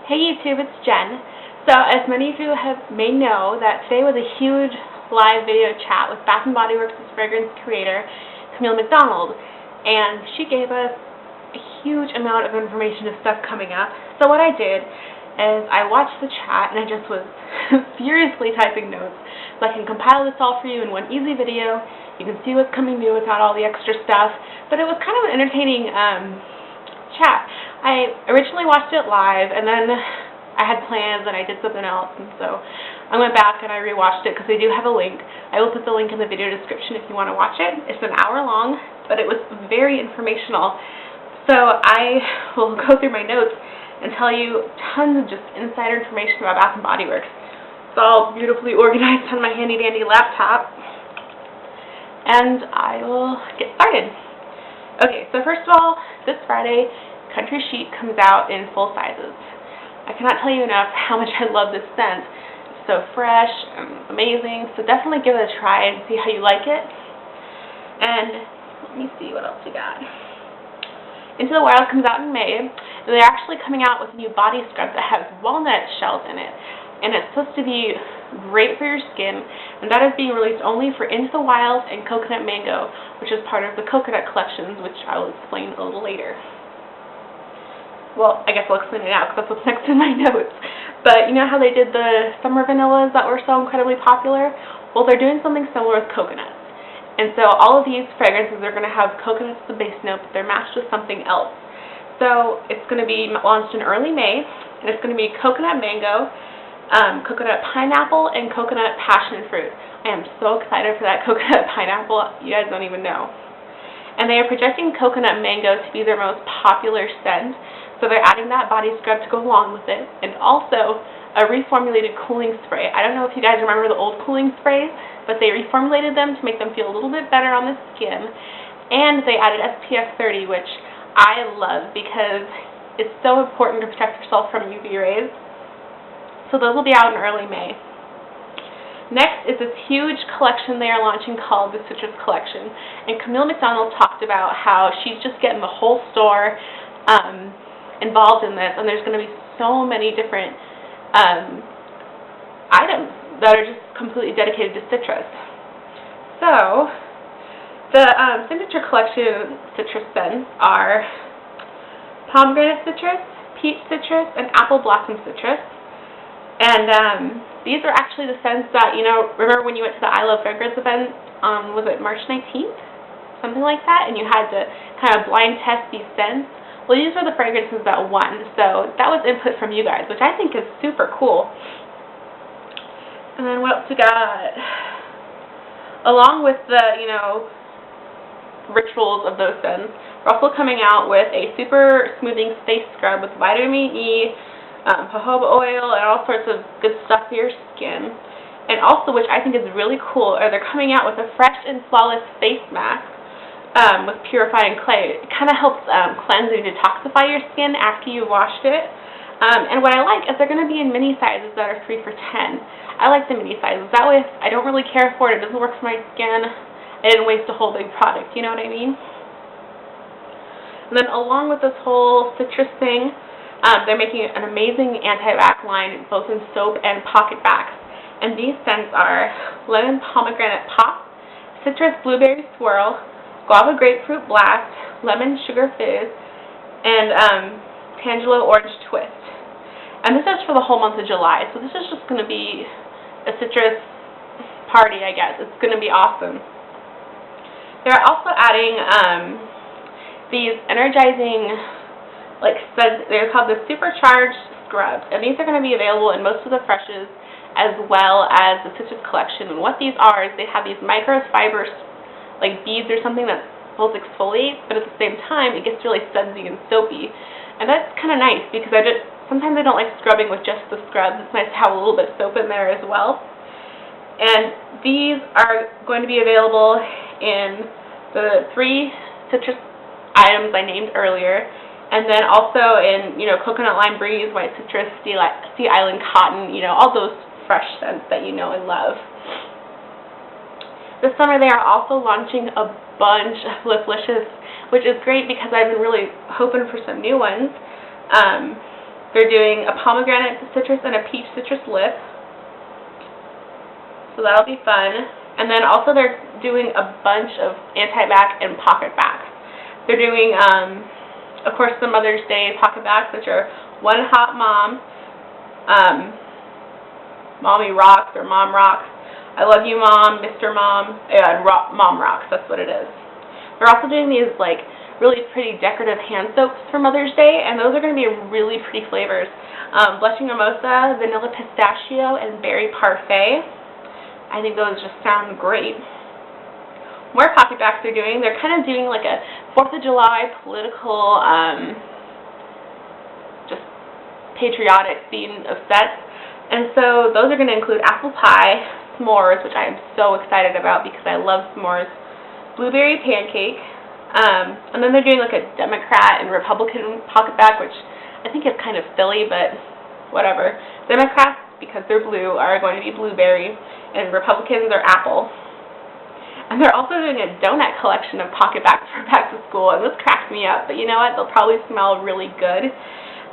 Hey YouTube, it's Jen. So as many of you may know, that today was a huge live video chat with Bath & Body Works' fragrance creator, Camille MacDonald, and she gave us a huge amount of information of stuff coming up. So what I did is I watched the chat and I just was furiously typing notes so I can compile this all for you in one easy video. You can see what's coming new without all the extra stuff, but it was kind of an entertaining chat. I originally watched it live, and then I had plans and I did something else, and so I went back and I rewatched it because they do have a link. I will put the link in the video description if you want to watch it. It's an hour long, but it was very informational. So I will go through my notes and tell you tons of just insider information about Bath & Body Works. It's all beautifully organized on my handy-dandy laptop, and I will get started. Okay, so first of all, this Friday, Country Chic comes out in full sizes. I cannot tell you enough how much I love this scent. It's so fresh and amazing, so definitely give it a try and see how you like it. And let me see what else we got. Into the Wild comes out in May, and they're actually coming out with a new body scrub that has walnut shells in it. And it's supposed to be great for your skin, and that is being released only for Into the Wild and Coconut Mango, which is part of the Coconut collections, which I will explain a little later. Well, I guess I'll explain it now because that's what's next in my notes. But you know how they did the summer vanillas that were so incredibly popular? Well, they're doing something similar with coconuts. And so all of these fragrances are going to have coconuts as the base note, but they're matched with something else. So it's going to be launched in early May, and it's going to be coconut mango, coconut pineapple, and coconut passion fruit. I am so excited for that coconut pineapple, you guys don't even know. And they are projecting coconut mango to be their most popular scent, so they're adding that body scrub to go along with it, and also a reformulated cooling spray. I don't know if you guys remember the old cooling sprays, but they reformulated them to make them feel a little bit better on the skin, and they added SPF 30, which I love because it's so important to protect yourself from UV rays. So those will be out in early May. Next is this huge collection they are launching called the Citrus Collection, and Camille MacDonald talked about how she's just getting the whole store involved in this, and there's going to be so many different items that are just completely dedicated to citrus. So the signature collection citrus scents are pomegranate citrus, peach citrus, and apple blossom citrus. And these are actually the scents that, you know, remember when you went to the I Love Fragrance event, was it March 19th? Something like that, and you had to kind of blind test these scents? Well, these are the fragrances that won, so that was input from you guys, which I think is super cool. And then what else we got? Along with the, you know, rituals of those scents, we're also coming out with a super smoothing face scrub with vitamin E, jojoba oil, and all sorts of good stuff for your skin. And also, which I think is really cool, they're coming out with a fresh and flawless face mask with purifying clay. It kind of helps cleanse and detoxify your skin after you've washed it. And what I like is they're going to be in mini sizes that are 3 for $10. I like the mini sizes. That way, if I don't really care for it, it doesn't work for my skin, I didn't waste a whole big product, you know what I mean? And then along with this whole citrus thing, they're making an amazing anti-bac line, both in soap and pocket bags. And these scents are lemon pomegranate pop, citrus blueberry swirl, guava grapefruit blast, lemon sugar fizz, and tangelo orange twist. And this is for the whole month of July, so this is just going to be a citrus party, I guess. It's going to be awesome. They're also adding these energizing, they're called the supercharged scrubs, and these are going to be available in most of the freshes as well as the Citrus Collection. And what these are is they have these microfiber like beads or something that both exfoliate, but at the same time it gets really sudsy and soapy. And that's kind of nice because sometimes I don't like scrubbing with just the scrubs. It's nice to have a little bit of soap in there as well. And these are going to be available in the 3 citrus items I named earlier, and then also in, you know, coconut lime breeze, white citrus, sea island cotton, you know, all those fresh scents that you know and love. This summer they are also launching a bunch of Liflicious, which is great because I've been really hoping for some new ones. They're doing a pomegranate citrus and a peach citrus lip. So that'll be fun. And then also they're doing a bunch of anti-back and pocket backs. They're doing, of course, the Mother's Day pocket backs, which are One Hot Mom, Mommy Rocks or Mom Rocks, I Love You Mom, Mr. Mom, and Mom Rocks, that's what it is. They're also doing these like really pretty decorative hand soaps for Mother's Day, and those are going to be really pretty flavors. Blushing Mimosa, Vanilla Pistachio, and Berry Parfait. I think those just sound great. More pocket backs they're doing. They're kind of doing like a 4th of July political, just patriotic theme of sets. And so those are going to include apple pie, s'mores, which I am so excited about because I love s'mores, blueberry pancake, and then they're doing like a Democrat and Republican pocket back, which I think is kind of silly, but whatever. Democrats, because they're blue, are going to be blueberry, and Republicans are apple. And they're also doing a donut collection of pocket backs for back to school, and this cracks me up, but you know what? They'll probably smell really good.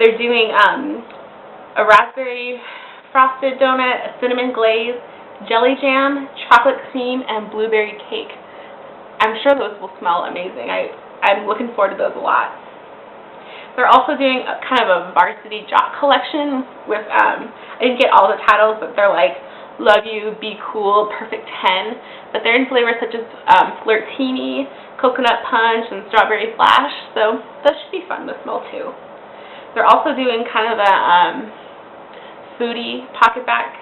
They're doing a raspberry frosted donut, a cinnamon glaze, jelly jam, chocolate cream, and blueberry cake. I'm sure those will smell amazing. I'm looking forward to those a lot. They're also doing a kind of a varsity jock collection with, I didn't get all the titles, but they're like Love You, Be Cool, Perfect 10, but they're in flavors such as Flirtini, Coconut Punch, and Strawberry Flash, so those should be fun to smell too. They're also doing kind of a foodie pocket back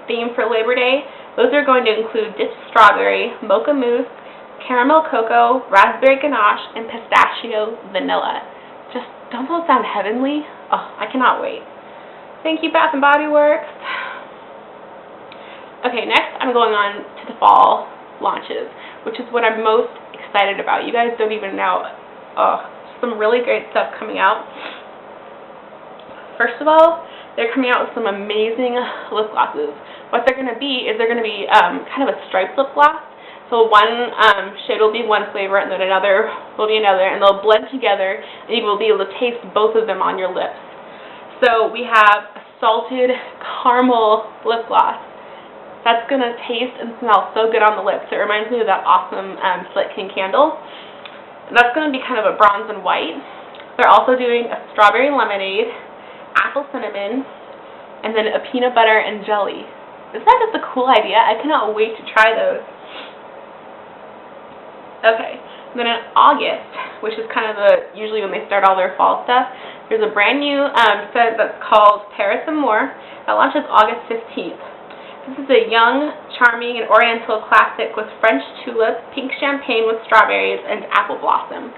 theme for Labor Day. Those are going to include dipped strawberry, mocha mousse, caramel cocoa, raspberry ganache, and pistachio vanilla. Just, don't those sound heavenly? Oh, I cannot wait. Thank you, Bath & Body Works. Okay, next I'm going on to the fall launches, which is what I'm most excited about. You guys don't even know. Oh, some really great stuff coming out. First of all, they're coming out with some amazing lip glosses. What they're going to be is they're going to be kind of a striped lip gloss. So one shade will be one flavor, and then another will be another, and they'll blend together, and you will be able to taste both of them on your lips. So we have a salted caramel lip gloss. That's going to taste and smell so good on the lips. It reminds me of that awesome Slit King candle. And that's going to be kind of a bronze and white. They're also doing a strawberry lemonade, apple cinnamon, and then a peanut butter and jelly. Isn't that just a cool idea? I cannot wait to try those. Okay, and then in August, which is kind of usually when they start all their fall stuff, there's a brand new set that's called Paris and More that launches August 15th. This is a young, charming, and oriental classic with French tulip, pink champagne with strawberries, and apple blossom.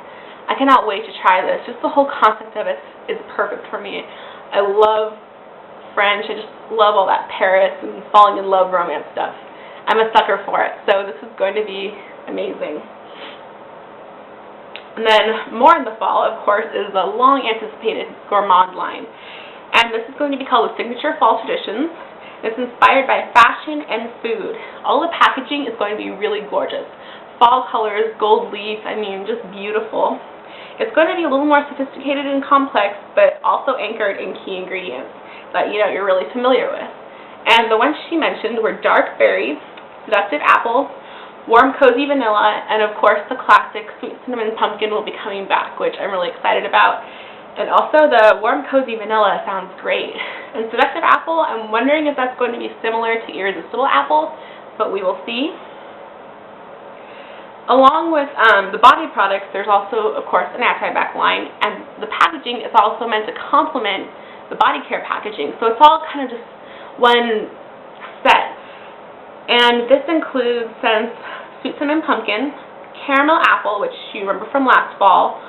I cannot wait to try this. Just the whole concept of it is perfect for me. I love French. I just love all that Paris and falling in love romance stuff. I'm a sucker for it, so this is going to be amazing. And then more in the fall, of course, is the long-anticipated Gourmand line. And this is going to be called the Signature Fall Traditions. It's inspired by fashion and food. All the packaging is going to be really gorgeous. Fall colors, gold leaf, I mean, just beautiful. It's going to be a little more sophisticated and complex, but also anchored in key ingredients that you're really familiar with. And the ones she mentioned were dark berry, seductive apple, warm cozy vanilla, and of course the classic sweet cinnamon pumpkin will be coming back, which I'm really excited about. And also the warm cozy vanilla sounds great. And seductive apple, I'm wondering if that's going to be similar to irresistible apple, but we will see. Along with the body products, there's also, of course, an anti-back line, and the packaging is also meant to complement the body care packaging. So it's all kind of just one set. And this includes scents sweet cinnamon pumpkin, caramel apple, which you remember from last fall,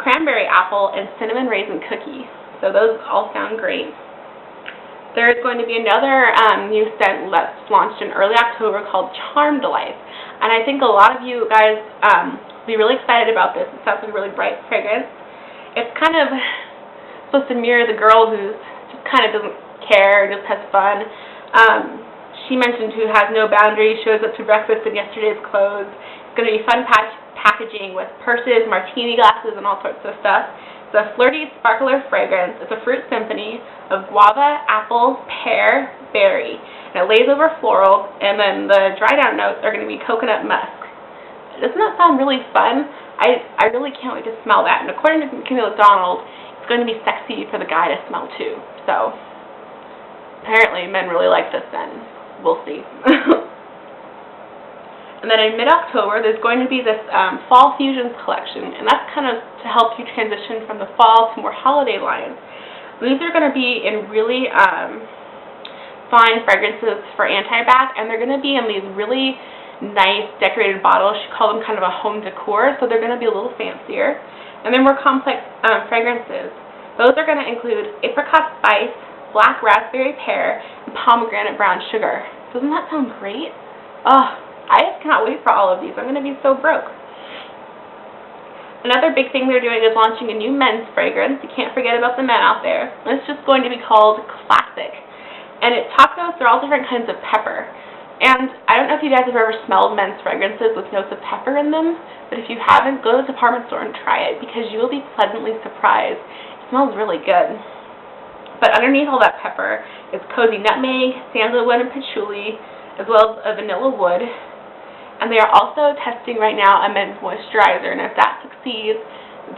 cranberry apple, and cinnamon raisin cookie. So those all sound great. There's going to be another new scent that's launched in early October called Charm Delight. And I think a lot of you guys will be really excited about this. It sounds like a really bright fragrance. It's kind of supposed to mirror the girl who just kind of doesn't care, just has fun. She mentioned who has no boundaries, shows up to breakfast in yesterday's clothes. It's going to be fun packaging with purses, martini glasses, and all sorts of stuff. So a flirty sparkler fragrance. It's a fruit symphony of guava, apple, pear, berry. And it lays over floral, and then the dry down notes are going to be coconut musk. Doesn't that sound really fun? I really can't wait to smell that. And according to MacDonald, it's going to be sexy for the guy to smell too. So apparently men really like this scent. We'll see. And then in mid-October, there's going to be this Fall Fusions collection, and that's kind of to help you transition from the fall to more holiday lines. These are going to be in really fine fragrances for anti-bac, and they're going to be in these really nice decorated bottles. She called them kind of a home decor, so they're going to be a little fancier. And then more complex fragrances. Those are going to include apricot spice, black raspberry pear, and pomegranate brown sugar. Doesn't that sound great? Oh, I just cannot wait for all of these. I'm going to be so broke. Another big thing they're doing is launching a new men's fragrance. You can't forget about the men out there. And it's just going to be called Classic. And top notes are all different kinds of pepper. And I don't know if you guys have ever smelled men's fragrances with notes of pepper in them, but if you haven't, go to the department store and try it, because you will be pleasantly surprised. It smells really good. But underneath all that pepper is cozy nutmeg, sandalwood, and patchouli, as well as a vanilla wood. And they are also testing right now a men's moisturizer, and if that succeeds,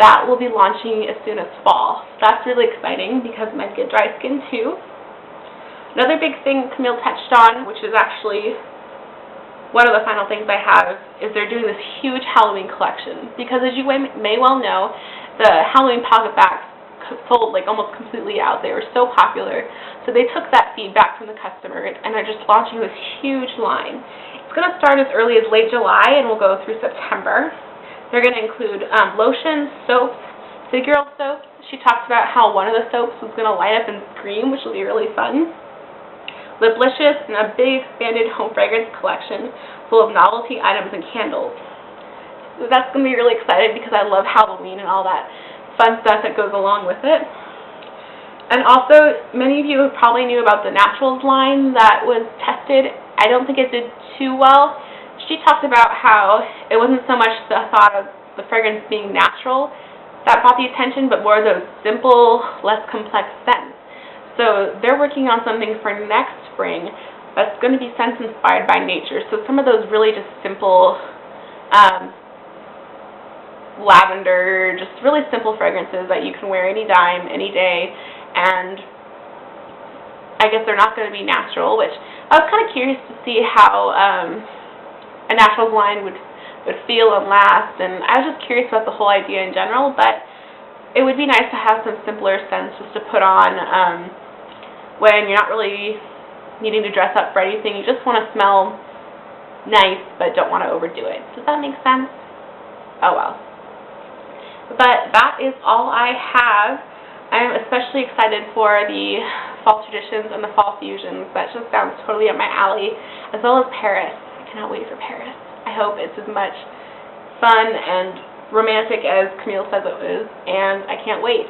that will be launching as soon as fall. So that's really exciting because men get dry skin too. Another big thing Camille touched on, which is actually one of the final things I have, is they're doing this huge Halloween collection. Because as you may well know, the Halloween pocket bags sold like almost completely out. They were so popular. So they took that feedback from the customer and are just launching this huge line. It's going to start as early as late July and will go through September. They're going to include lotions, soaps, City Girl soaps. She talked about how one of the soaps was going to light up and scream, which will be really fun. Liplicious, and a big expanded home fragrance collection full of novelty items and candles. So that's going to be really exciting because I love Halloween and all that fun stuff that goes along with it. And also, many of you probably knew about the Naturals line that was tested. I don't think it did too well. She talked about how it wasn't so much the thought of the fragrance being natural that brought the attention, but more those simple, less complex scents. So they're working on something for next spring that's going to be scents inspired by nature. So some of those really just simple lavender, just really simple fragrances that you can wear any time, any day. And I guess they're not going to be natural, which I was kind of curious to see how a naturals line would feel and last. And I was just curious about the whole idea in general, but it would be nice to have some simpler scents just to put on when you're not really needing to dress up for anything. You just want to smell nice, but don't want to overdo it. Does that make sense? Oh well. But that is all I have. I'm especially excited for the fall traditions and the fall fusions. That just sounds totally up my alley, as well as Paris. I cannot wait for Paris. I hope it's as much fun and romantic as Camille says it is, and I can't wait.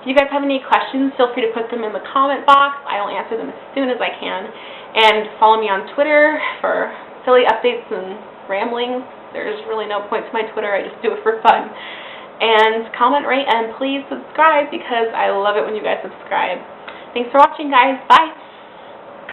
If you guys have any questions, feel free to put them in the comment box. I'll answer them as soon as I can. And follow me on Twitter for silly updates and ramblings. There's really no point to my Twitter. I just do it for fun. And comment, rate, and please subscribe because I love it when you guys subscribe. Thanks for watching, guys. Bye.